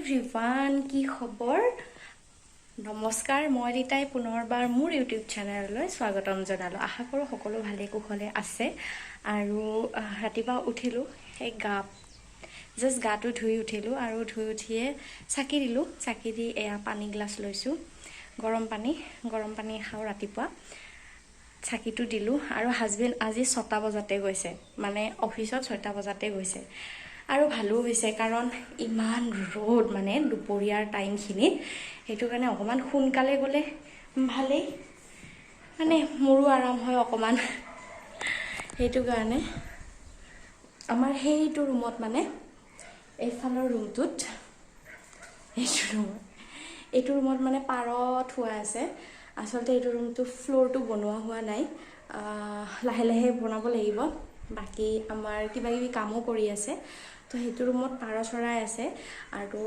Everyone কি খবৰ নমস্কাৰ মই লিটাই পুনৰবাৰ মোৰ ইউটিউব চেনেললৈ স্বাগতম জনালো আশা কৰো সকলো ভালে কুশলে আছে আৰু ৰাতিপুৱা উঠিলো এই গাটো ধুই উঠিলো আৰু ধুই উঠিয়ে চাকি দিলো চাকি দি এয়া পানী গ্লাস লৈছো গৰম পানী খাও ৰাতিপুৱা চাকিটো দিলো আৰু হাজবেণ্ড আজি 6টা বজাতে গৈছে মানে অফিসত 6টা বজাতে গৈছে আৰু ভালো হৈছে কাৰণ ইমান ৰ'দ মানে দুপৰীয়াৰ টাইমখিনিত হেতু কাৰণে অকমান সোনকালে গলে ভালে মানে মোৰো আৰাম হয় অকমান হেতু কাৰণে আমাৰ হেইটো ৰুমত মানে এইফালৰ ৰুমটোত এইটো ৰুমত মানে পাৰ থোৱা আছে আসলতে এইটো ৰুমটো ফ্লোৰটো বনোৱা হোৱা নাই লাহে লাহে বনাব লাগিব বাকি আমাৰ কিবা কিবি কামো কৰি আছে তো হেতু ৰুমত পাৰ চৰাই আছে আৰু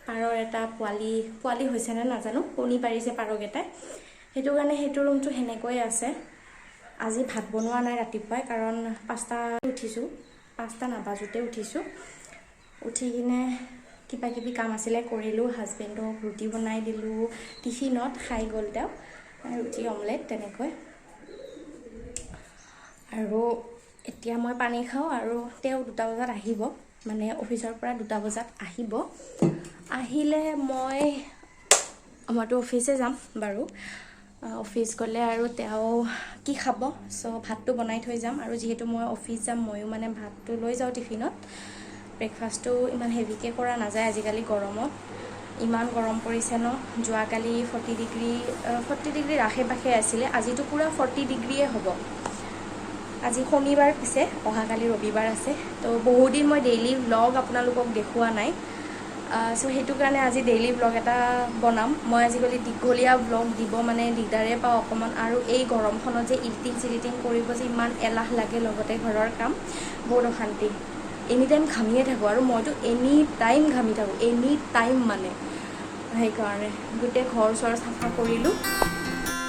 পাৰৰ এটা পোৱালি হৈছে না নাজানো কণী পাৰিছে পাৰকেইটা হেতু কাৰণে হেতু ৰুমটো হেনেকৈ আছে আজি ভাত বনোৱা নাই ৰাতিপুৱাই কাৰণ 5টা উঠিছো 5টা নাবাজোতে উঠিছো উঠি কিনে কিবা কিবি কাম আছিলে কৰিলো হাজবেণ্ডক ৰুটি বনাই দিলো টিফিনত খাই গল তেওঁ ৰুটি অমলেট তেনেকৈ আৰু এতিয়া মই পানী খাও আৰু তেওঁ 2টা বজাত আহিব মানে অফিসৰ পৰা 2টা বজাত আহিব আহিলে মইতো অফিসে যাম বাৰু অফিস গলে আৰু তেওঁ কি খাব সো ভাতটো বনাই থৈ যাম আৰু যেহেতু মই অফিস যাম মইও মানে ভাতটো লৈ যাও টিফিনত ব্ৰেকফাষ্টটো ইমান হেভিকে কৰা নাযায় আজিকালি গৰমত ইমান গৰম পৰিছে ন যোৱাকালি 40 ডিগ্ৰী ৰাখে পাখে আছিল আজিতো পুৰা 40 ডিগ্ৰীয়ে হ'ব আজি শনিবাৰ পিছে অহাকালি ৰবিবাৰ আছে তো বহুত দিন মই ডেইলি ব্লগ আপোনালোকক দেখুৱা নাই সো হেতু কাৰণে আজি ডেইলি ব্লগ এটা বনাম মই আজিকালি দীঘলীয়া ব্লগ দিব মানে দিগদাৰে পাও অকমান আৰু এই গৰমখনত যে ইডিটিং কৰিব যে ইমান এলাহ লাগে লগতে ঘৰৰ কাম বহুত অশান্তি এনি টাইম ঘামিয়ে থাকো আৰু মইতো এনি টাইম ঘামি থাকো এনি টাইম মানে সেই কাৰণে গুটে ঘৰ চৰ সাফা কৰিলো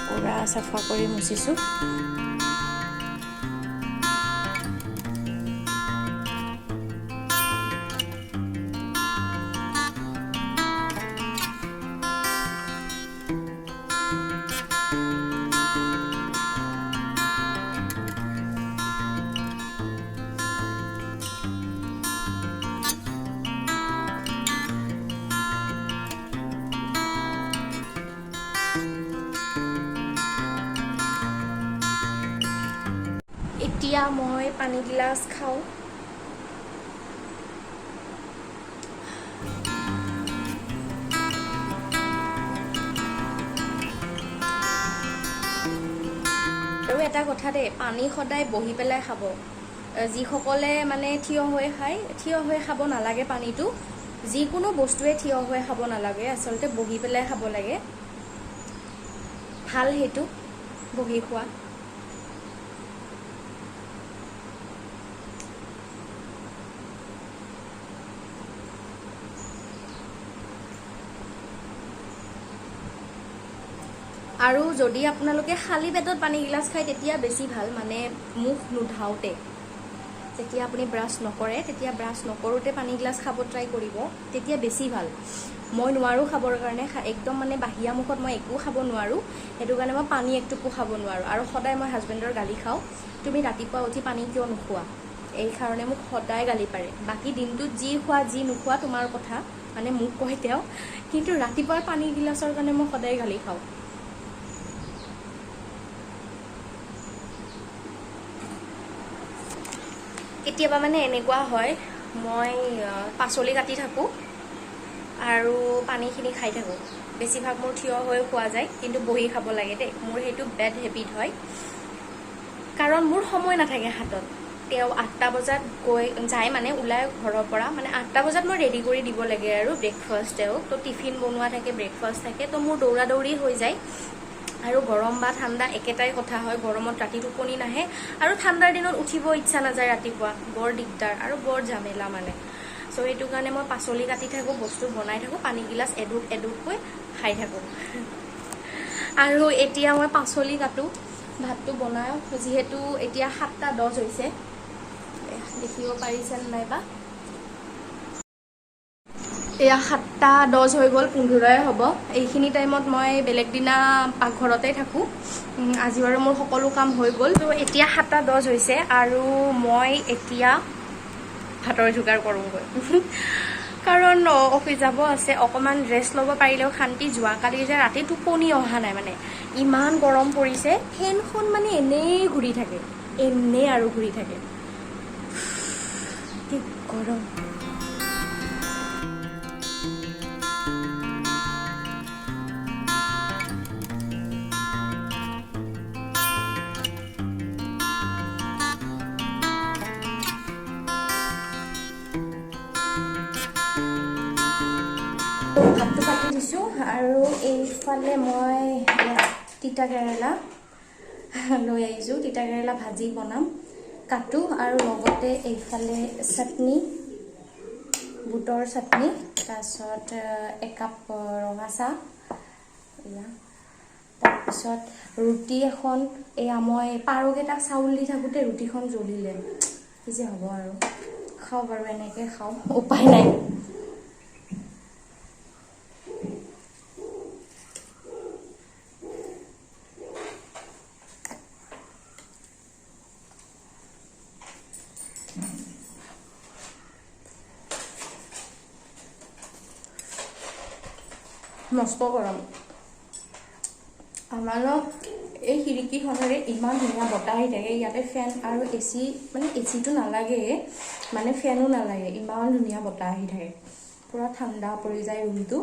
পুৰা সাফা কৰি মুছিছো এতিয়া মই পানী গ্লাস খাও আৰু এটা কথা দে পানী সদায় বহি পেলাই খাব যিসকলে মানে থিয় হৈ খাব নালাগে পানীটো যিকোনো বস্তুৱে থিয় হৈ খাব নালাগে আসলতে বহি পেলাই খাব লাগে ভাল হেতু বহি খোৱা আৰু যদি আপোনালোকে খালি পেটত পানী গিলাস খায় তেতিয়া বেছি ভাল মানে মুখ নুধাওতে যেতিয়া আপুনি ব্ৰাছ নকৰে তেতিয়া ব্ৰাছ নকৰোতে পানী গিলাস খাব ট্ৰাই কৰিব তেতিয়া বেছি ভাল মই নোৱাৰো খাবৰ কাৰণে একদম মানে বাহিয়া মুখত মই একো খাব নোৱাৰো হেতু কাৰণে মই পানী একটুকু খাব নোৱাৰো আৰু সদায় মই হাজবেণ্ডৰ গালি খাও তুমি ৰাতিপুৱা উঠি পানী কিয় নোখোৱা এই কাৰণে মোক সদায় গালি পাৰে বাকি দিনটোত যি খোৱা যি নোখোৱা তোমাৰ কথা মানে মোক কয় তেওঁ কিন্তু ৰাতিপুৱাৰ পানী গিলাসৰ কাৰণে মই সদায় গালি খাও কেতিয়াবা মানে এনেকুৱা হয় মই পাচলি কাটি থাকো আৰু পানীখিনি খাই থাকো বেছিভাগ মোৰ থিয় হৈ খোৱা যায় কিন্তু বহি খাব লাগে দে মোৰ হেতু বেড হেবিট হয় কাৰণ মোৰ সময় নাথাকে হাতত তেওঁ 8টা বজাত গৈ যায় মানে উলাই ঘৰৰ পৰা মানে 8টা বজাত মই ৰেডি কৰি দিব লাগে আৰু ব্ৰেকফাষ্ট তো টিফিন বনোৱা থাকে ব্ৰেকফাষ্ট থাকে তো মোৰ দৌৰা দৌৰি হৈ যায় আৰু গৰম বা ঠাণ্ডা একেটাই কথা হয় গৰমত ৰাতি টোপনি নাহে আৰু ঠাণ্ডাৰ দিনত উঠিব ইচ্ছা নাযায় ৰাতিপুৱা বৰ দিগদাৰ আৰু বৰ ঝামেলা মানে সো এইটো কাৰণে মই পাচলি কাটি থাকো বস্তু বনাই থাকো পানী গিলাস এডুকৈ খাই থাকো আৰু এতিয়া মই পাচলি কাটো ভাতটো বনাও যেহেতু এতিয়া 7:10 হৈছে দেখিব পাৰিছেন নাইবা এয়া 7:10 হৈ গ'ল, 15 হ'ব। এইখিনি টাইমত মই বেলেগ দিনা পাকঘৰতে থাকোঁ। আজি বাৰু মোৰ সকলো কাম হৈ গ'ল। তো এতিয়া 7:10 হৈছে আৰু মই এতিয়া ভাতৰ যোগাৰ কৰোঁগৈ। কাৰণ অফিচ যাব আছে, অকণমান ৰেষ্ট ল'ব পাৰিলেও শান্তি। যোৱাকালি যে ৰাতি টোপনি অহা নাই, মানে ইমান গৰম পৰিছে। ফেনখন মানে এনেই ঘূৰি থাকে, এনেই আৰু ঘূৰি থাকে। কি গৰম। ভাতটো পাতি দিছোঁ আৰু এইফালে মই তিতা কেৰেলা লৈ আহিছোঁ। তিতা কেৰেলা ভাজি বনাম, কাটো আৰু লগতে এইফালে চাটনি, বুটৰ চাটনি, তাৰপিছত একাপ ৰঙা চাহ, তাৰপিছত ৰুটি এখন। এয়া মই পাৰকেইটাক চাউল দি থাকোঁতে ৰুটিখন জ্বলিলে, কি যে হ'ব আৰু। খাওঁ বাৰু, এনেকৈ খাওঁ, উপায় নাই। মস্ত গৰম। আমাৰ এই খিৰিকীখনেৰে ইমান ধুনীয়া বতাহ আহি থাকে। ইয়াতে ফেন আৰু AC, মানে ACটো নালাগে, মানে ফেনো নালাগে, ইমান ধুনীয়া বতাহ আহি থাকে। পূৰা ঠাণ্ডা পৰি যায় ৰুমটো।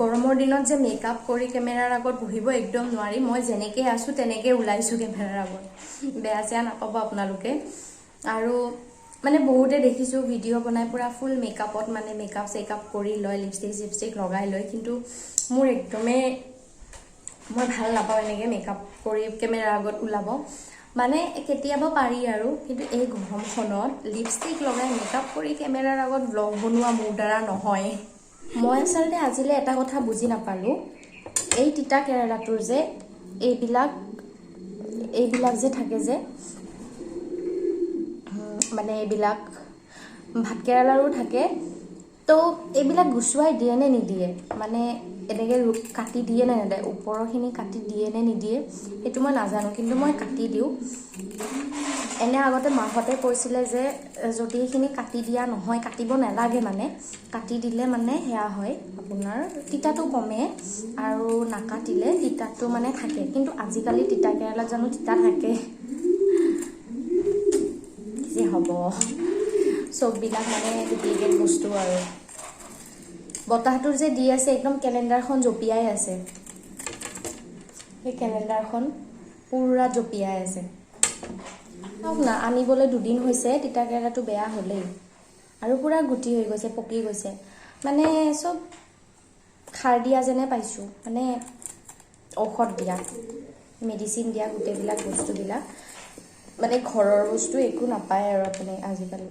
গৰমৰ দিনত যে মেকআপ কৰি কেমেৰাৰ আগত বহিব একদম নোৱাৰি। মই যেনেকৈ আছোঁ তেনেকৈ ওলাইছোঁ কেমেৰাৰ আগত, বেয়া চেয়া নাপাব আপোনালোকে। আৰু মানে বহুতে দেখিছোঁ ভিডিঅ' বনাই পূৰা ফুল মেকআপত, মানে মেকআপ চেকআপ কৰি লয়, লিপষ্টিক লগাই লয়। কিন্তু মোৰ একদমেই, মই ভাল নাপাওঁ এনেকৈ মেকআপ কৰি কেমেৰাৰ আগত ওলাব। মানে কেতিয়াবা পাৰি আৰু, কিন্তু এই গৰমখনত লিপষ্টিক লগাই মেকআপ কৰি কেমেৰাৰ আগত ব্লগ বনোৱা মোৰ দ্বাৰা নহয়। মই আচলতে আজিলৈ এটা কথা বুজি নাপালোঁ, এই তিতা কেৰেলাটোৰ যে এইবিলাক যে থাকে যে, মানে এইবিলাক ভাত কেৰেলাৰো থাকে, তো এইবিলাক গুচুৱাই দিয়ে নে নিদিয়ে? মানে এনেকৈ কাটি দিয়ে নে নিদিয়ে? ওপৰৰখিনি কাটি দিয়ে নে নিদিয়ে সেইটো মই নাজানো, কিন্তু মই কাটি দিওঁ। এনে আগতে মাহঁতে কৈছিলে যে যদি এইখিনি কাটি দিয়া নহয়, কাটিব নালাগে, মানে কাটি দিলে মানে সেয়া হয়, আপোনাৰ তিতাটো কমে, আৰু নাকাটিলে তিতাটো মানে থাকে। কিন্তু আজিকালি তিতা কেৰেলাত জানো তিতা থাকে? যে হ'ব চববিলাক মানে ডুপ্লিকেট বস্তু আৰু। বতাহটো যে দি আছে, একদম কেলেণ্ডাৰখন জঁপিয়াই আছে। সেই কেলেণ্ডাৰখন পুৰা জঁপিয়াই আছে। চাওক না, আনিবলৈ 2 দিন হৈছে, তিতা কেৰেলাটো বেয়া হ'লেই আৰু পুৰা গুটি হৈ গৈছে, পকি গৈছে। মানে চব খাৰ দিয়া যেনে পাইছোঁ, মানে ঔষধ দিয়া, মেডিচিন দিয়া, গোটেইবিলাক বস্তুবিলাক। মানে ঘৰৰ বস্তু একো নাপায় আৰু আপুনি আজিকালি।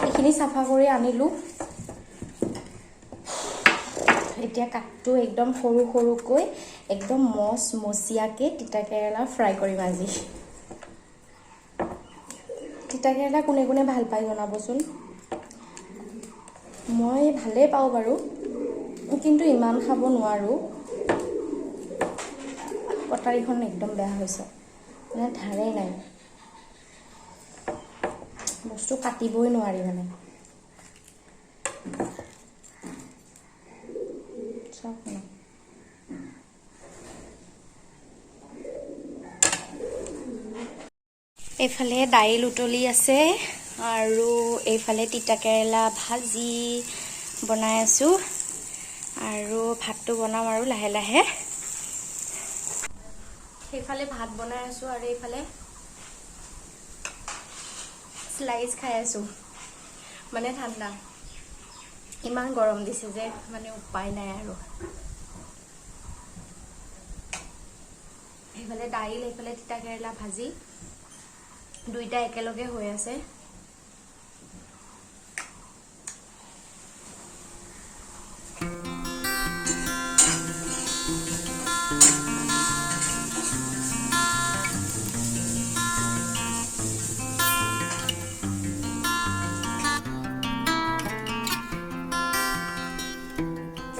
এইখিনি চাফা কৰি আনিলোঁ। এতিয়া কাটটো একদম সৰু সৰুকৈ, একদম মচমচীয়াকৈ তিতা কেৰেলা ফ্ৰাই কৰিম আজি। তিতা কেৰেলা কোনে কোনে ভাল পায় জনাবচোন। মই ভালেই পাওঁ বাৰু, কিন্তু ইমান খাব নোৱাৰোঁ। কটাৰীখন একদম বেয়া হৈছে, মানে ধাৰেই নাই, বস্তু কাটিবই নোৱাৰি মানে। চাওক না, এইফালে দাইল উতলি আছে আৰু এইফালে তিতা কেৰেলা ভাজি বনাই আছোঁ, আৰু ভাতটো বনাম আৰু লাহে লাহে। সেইফালে ভাত বনাই আছোঁ আৰু এইফালে স্লাইচ খাই আছোঁ মানে ঠাণ্ডা ইমান গৰম দিছে যে মানে উপায় নাই আৰু এইফালে দাইল এইফালে তিতা কেৰেলা ভাজি দুইটা একেলগে হৈ আছে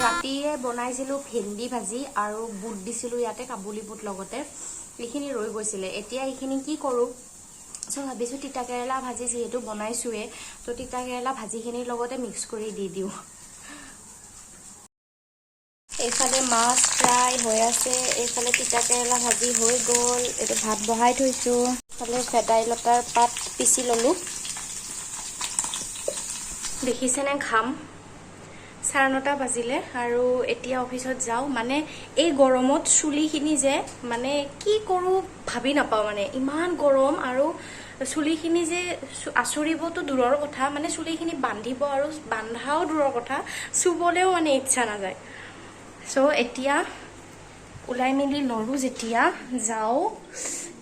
ৰাতিয়ে বনাইছিলোঁ ভেন্দি ভাজি আৰু বুট দিছিলোঁ ইয়াতে কাবুলি বুট লগতে এইখিনি ৰৈ গৈছিলে এতিয়া এইখিনি কি কৰোঁ চ' ভাবিছোঁ তিতা কেৰেলা ভাজি যিহেতু বনাইছোৱে তো তিতা কেৰেলা ভাজিখিনিৰ লগতে মিক্স কৰি দি দিওঁ এইফালে মাছ ফ্ৰাই হৈ আছে এইফালে তিতা কেৰেলা ভাজি হৈ গ'ল এইটো ভাত বহাই থৈছোঁ এইফালে ভেদাইলতাৰ পাত পিচি ল'লোঁ দেখিছেনে ঘাম 9:30 বাজিলে আৰু এতিয়া অফিসত যাও মানে এই গৰমত চুলিখিনি যে মানে কি কৰো ভাবি নাপাও মানে ইমান গৰম আৰু চুলিখিনি যে আচৰিবতো দূৰৰ কথা মানে চুলিখিনি বান্ধিব আৰু বান্ধাও দূৰৰ কথা চুবলেও মানে ইচ্ছা নাযায় সো এতিয়া উলাই মিলি লৰু যেতিয়া যাও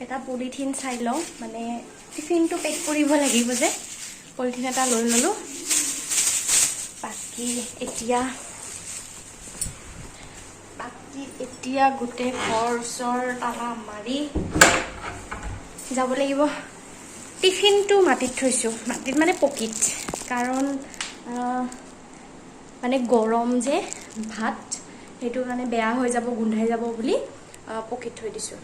এটা পলিথিন চাই লও মানে টিফিনটো পেক কৰিব লাগিব যে পলিথিন এটা লৈ ললো বাকি এতিয়া গুটে ঘৰ চৰ তালা মাৰি যাব লাগিব টিফিনটো মাটিত থৈছো মাটিত মানে পকিট কাৰণ মানে গৰম যে ভাত হেতু মানে বেয়া হৈ যাব গুন্ধাই যাব বুলি পকিট থৈ দিছো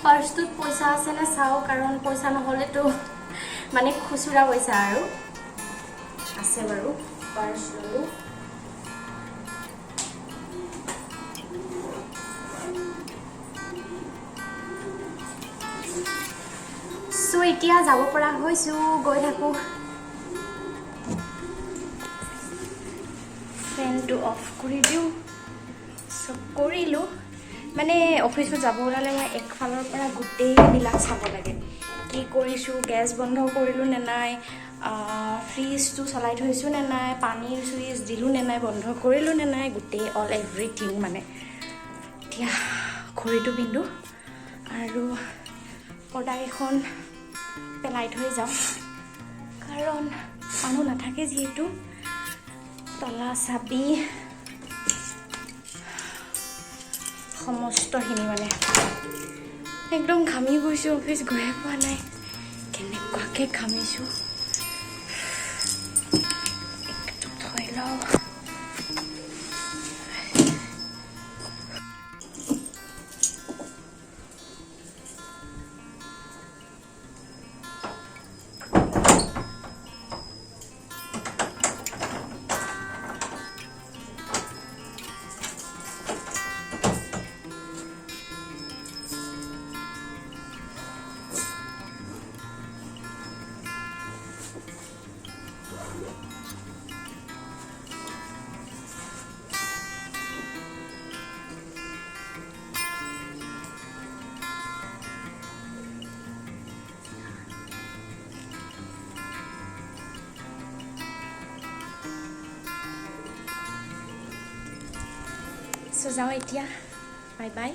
পাৰ্সটোত পইচা আছে না চাও কাৰণ পইচা নহলে তো মানে খুচুৰা পইচা আৰু আছে বাৰু পাৰ্স ললো সো এতিয়া যাব পৰা হৈছো গৈ থাকো ফেনটো অফ কৰি দিও সব কৰিলো মানে অফিসত যাব ওলালে মই একফালৰ পৰা গুটেই বিলাক চাব লাগে কি কৰিছো গ্যাস বন্ধ কৰিলো নে নাই ফ্ৰিজটো চলাই থৈছো নে নাই পানীৰ সুইচ দিলু নে নাই বন্ধ কৰিলো নে নাই গুটেই অল এভৰিথিং মানে এতিয়া ঘড়ীটো পিন্ধো আৰু পৰ্দা এখন পেলাই থৈ যাও কাৰণ মানুহ নাথাকে যিহেতু তলা চাবি সমস্তখিনি মানে একদম ঘামি গৈছো অফিস গৈ পোৱা নাই কেনেকুৱাকে ঘামিছো একটু থৈ লও সো যাও এতিয়া বাই বাই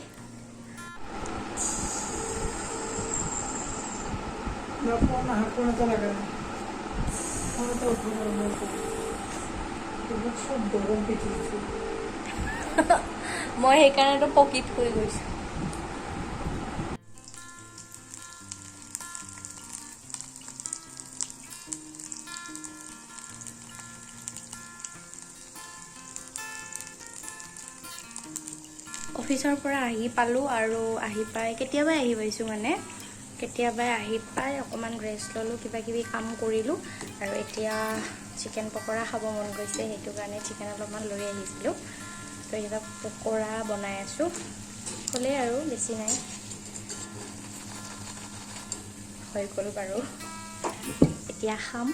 মই সেইকাৰণেতো পকিত হৈ গৈছোঁ। অফিচৰ পৰা আহি পালোঁ আৰু আহি পাই কেতিয়াবাই আহি পাইছোঁ মানে কেতিয়াবাই আহি পাই অকণমান ৰেষ্ট ল'লোঁ, কিবাকিবি কাম কৰিলোঁ আৰু এতিয়া চিকেন পকৰা খাব মন গৈছে, সেইটো কাৰণে চিকেন অলপমান লৈ আহিছিলোঁ। তো এতিয়া পকৰা বনাই আছোঁ, হ'লেই আৰু বেছি নাই, হৈ গ'ল বাৰু। এতিয়া খাম।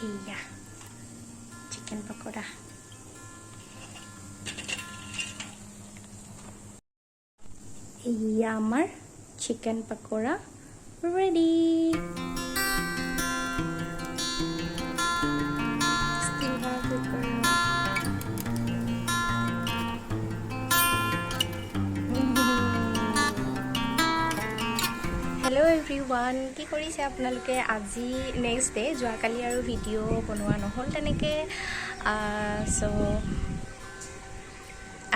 এয়া চিকেন পকৰা। এয়া আমাৰ chicken pakora ready. Hello' everyone, কি কৰিছে আপোনালোকে? আজি নেক্সট ডে, যোৱাকালি আৰু ভিডিঅ' বনোৱা নহ'ল তেনেকৈ। চ'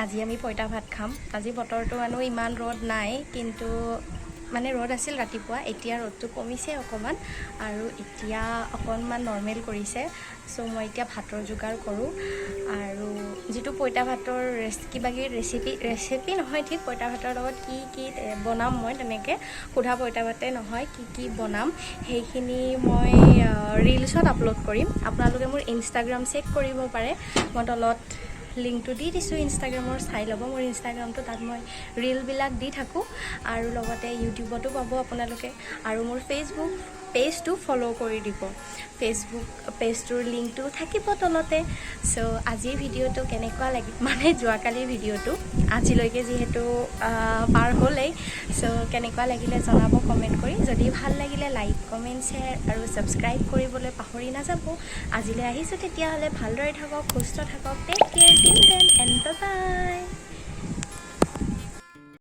আজি আমি পঁইতা ভাত খাম। আজি বতৰটো মানে ইমান ৰ'দ নাই, কিন্তু মানে ৰ'দ আছিল ৰাতিপুৱা, এতিয়া ৰ'দটো কমিছে অকণমান আৰু এতিয়া অকণমান নৰ্মেল কৰিছে। চ' মই এতিয়া ভাতৰ যোগাৰ কৰোঁ আৰু যিটো পঁইতা ভাতৰ কিবাকিবি ৰেচিপি নহয় ঠিক, পঁইতা ভাতৰ লগত কি বনাম মই তেনেকৈ, সুধা পঁইতা ভাতে নহয়, কি বনাম সেইখিনি মই ৰিলছত আপলোড কৰিম। আপোনালোকে মোৰ ইনষ্টাগ্ৰাম চেক কৰিব পাৰে, মই তলত লিংকটো দি দিছোঁ ইনষ্টাগ্ৰামৰ, চাই ল'ব মোৰ ইনষ্টাগ্ৰামটো, তাত মই ৰিলবিলাক দি থাকোঁ আৰু লগতে ইউটিউবতো পাব আপোনালোকে আৰু মোৰ ফেচবুক পেজটো ফ'ল' কৰি দিব, ফেচবুক পেজটোৰ লিংকটো থাকিব তলতে। চ' আজিৰ ভিডিঅ'টো কেনেকুৱা লাগিল, মানে যোৱাকালিৰ ভিডিঅ'টো আজিলৈকে যিহেতু পাৰ হ'লেই, চ' কেনেকুৱা লাগিলে জনাব কমেণ্ট কৰি। যদি ভাল লাগিলে লাইক কমেণ্ট শ্বেয়াৰ আৰু ছাবস্ক্ৰাইব কৰিবলৈ পাহৰি নাযাব। আজিলৈ আহিছোঁ তেতিয়াহ'লে, ভালদৰে থাকক, সুস্থ থাকক, take care, till then and bye by.